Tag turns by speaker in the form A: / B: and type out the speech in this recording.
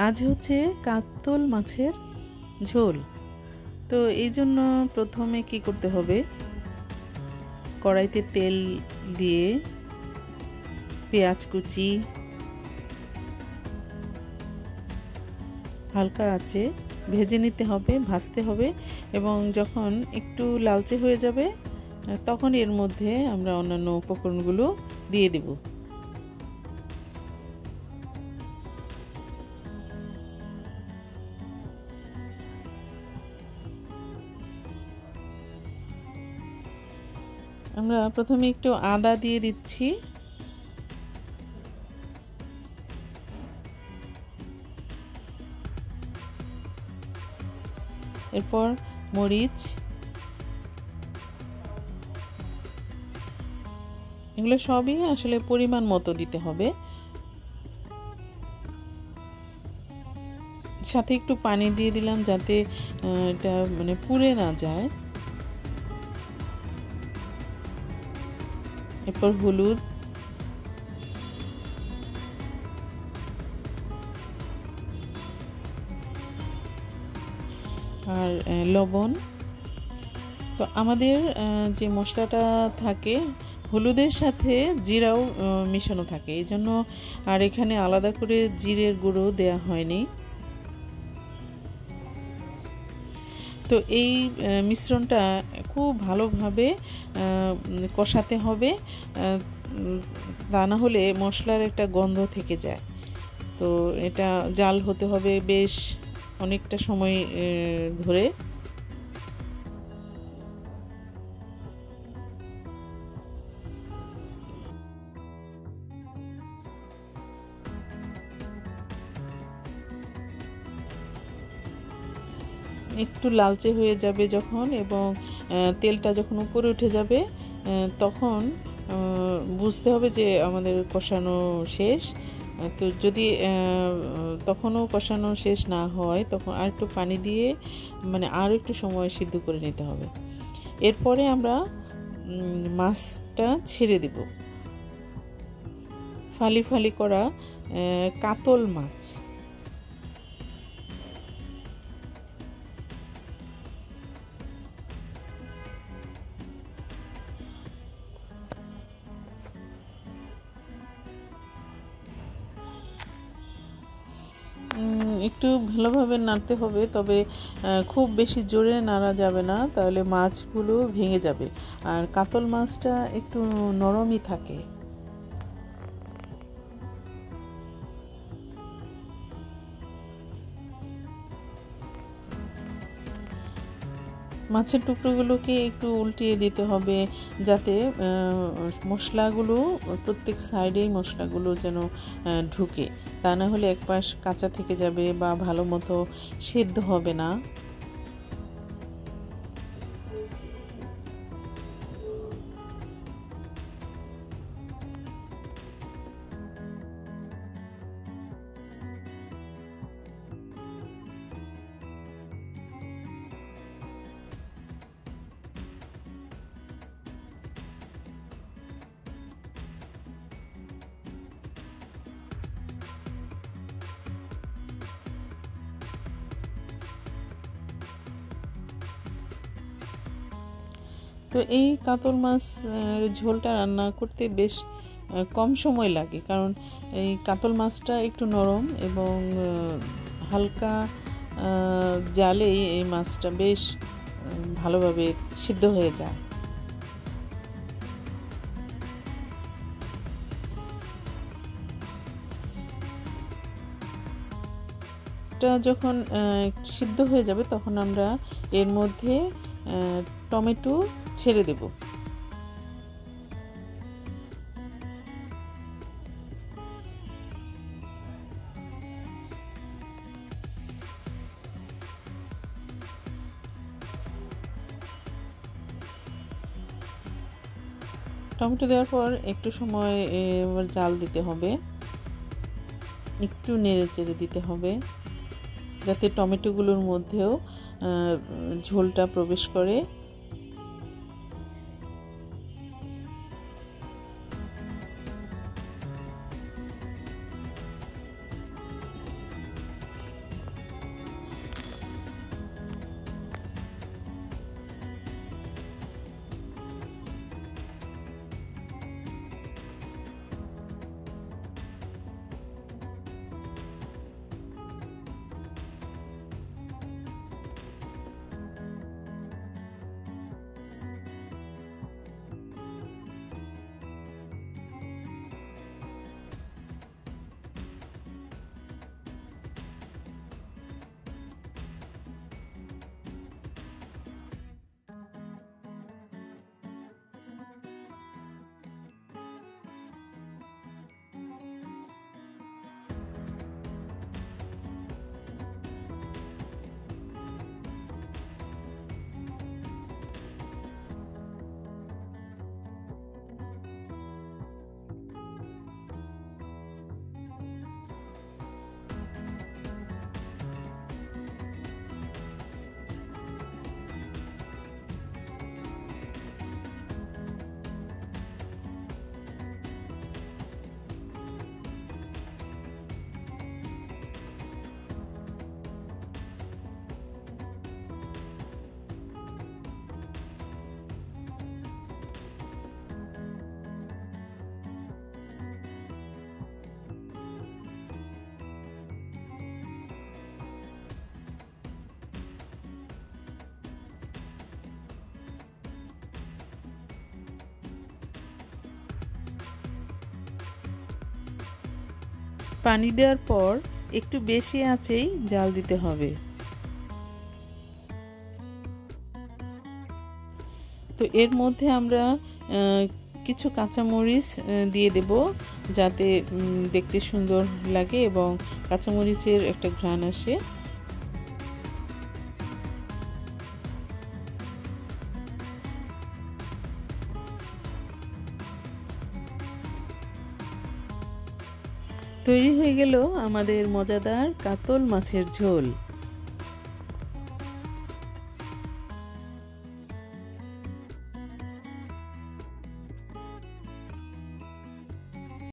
A: আজ হচ্ছে কাতল মাছের ঝোল। তো এই জন্য প্রথমে কি করতে হবে, কড়াইতে তেল দিয়ে পেঁয়াজ কুচি হালকা আঁচে ভেজে নিতে হবে, ভাজতে হবে, এবং যখন একটু লালচে হয়ে যাবে তখন এর মধ্যে আমরা অন্যান্য উপকরণগুলো দিয়ে দেব। আমরা প্রথমে একটু আদা দিয়ে দিচ্ছি, এরপর মরিচ, এগুলো সবই আসলে পরিমাণ মতো দিতে হবে। সাথে একটু পানি দিয়ে দিলাম যাতে এটা মানে পুড়ে না যায়। এরপর হলুদ, আর লবণ। তো আমাদের যে মশলাটা থাকে হলুদের সাথে জিরাও মেশানো থাকে, এই জন্য আর এখানে আলাদা করে জিরের গুঁড়ো দেয়া হয়নি। তো এই মিশ্রণটা খুব ভালোভাবে কষাতে হবে, তা না হলে মশলার একটা গন্ধ থেকে যায়। তো এটা জাল হতে হবে বেশ অনেকটা সময় ধরে। একটু লালচে হয়ে যাবে যখন, এবং তেলটা যখন উপরে উঠে যাবে তখন বুঝতে হবে যে আমাদের কষানো শেষ। তো যদি তখনও কষানো শেষ না হয় তখন আর একটু পানি দিয়ে মানে আর একটু সময় সিদ্ধ করে নিতে হবে। এরপরে আমরা মাছটা ছেড়ে দেব। ফালি ফালি করা কাতল মাছ। একটু ভালোভাবে নাড়তে হবে, তবে খুব বেশি জোরে নাড়া যাবে না, তাহলে মাছগুলো ভেঙে যাবে। আর কাতল মাছটা একটু নরমই থাকে। মাছের টুকরোগুলোকে একটু উল্টিয়ে দিতে হবে যাতে মশলাগুলো প্রত্যেক সাইডেই মশলাগুলো যেন ঢুকে, তা না হলে এক পাশ কাঁচা থেকে যাবে বা ভালো মতো সেদ্ধ হবে না। তো এই কাতল মাছ ঝোলটা রান্না করতে বেশ কম সময় লাগে, কারণ এই কাতল মাছটা একটু নরম এবং হালকা জালেই এই মাছটা বেশ ভালোভাবে সিদ্ধ হয়ে যায়। এটা যখন সিদ্ধ হয়ে যাবে তখন আমরা এর মধ্যে টমেটো ছেড়ে দেব। টমেটো দেওয়ার পর একটু সময় জাল দিতে হবে, একটু নেড়ে চেড়ে দিতে হবে যাতে টমেটোগুলোর মধ্যেও ঝোলটা প্রবেশ করে। পানি দেওয়ার পর একটু বেশি আঁচেই জাল দিতে হবে। তো এর মধ্যে আমরা কিছু কাঁচামরিচ দিয়ে দেব, যাতে দেখতে সুন্দর লাগে এবং কাঁচামরিচের একটা ঘ্রাণ আসে। তৈরি হয়ে গেল আমাদের মজাদার কাতল মাছের ঝোল।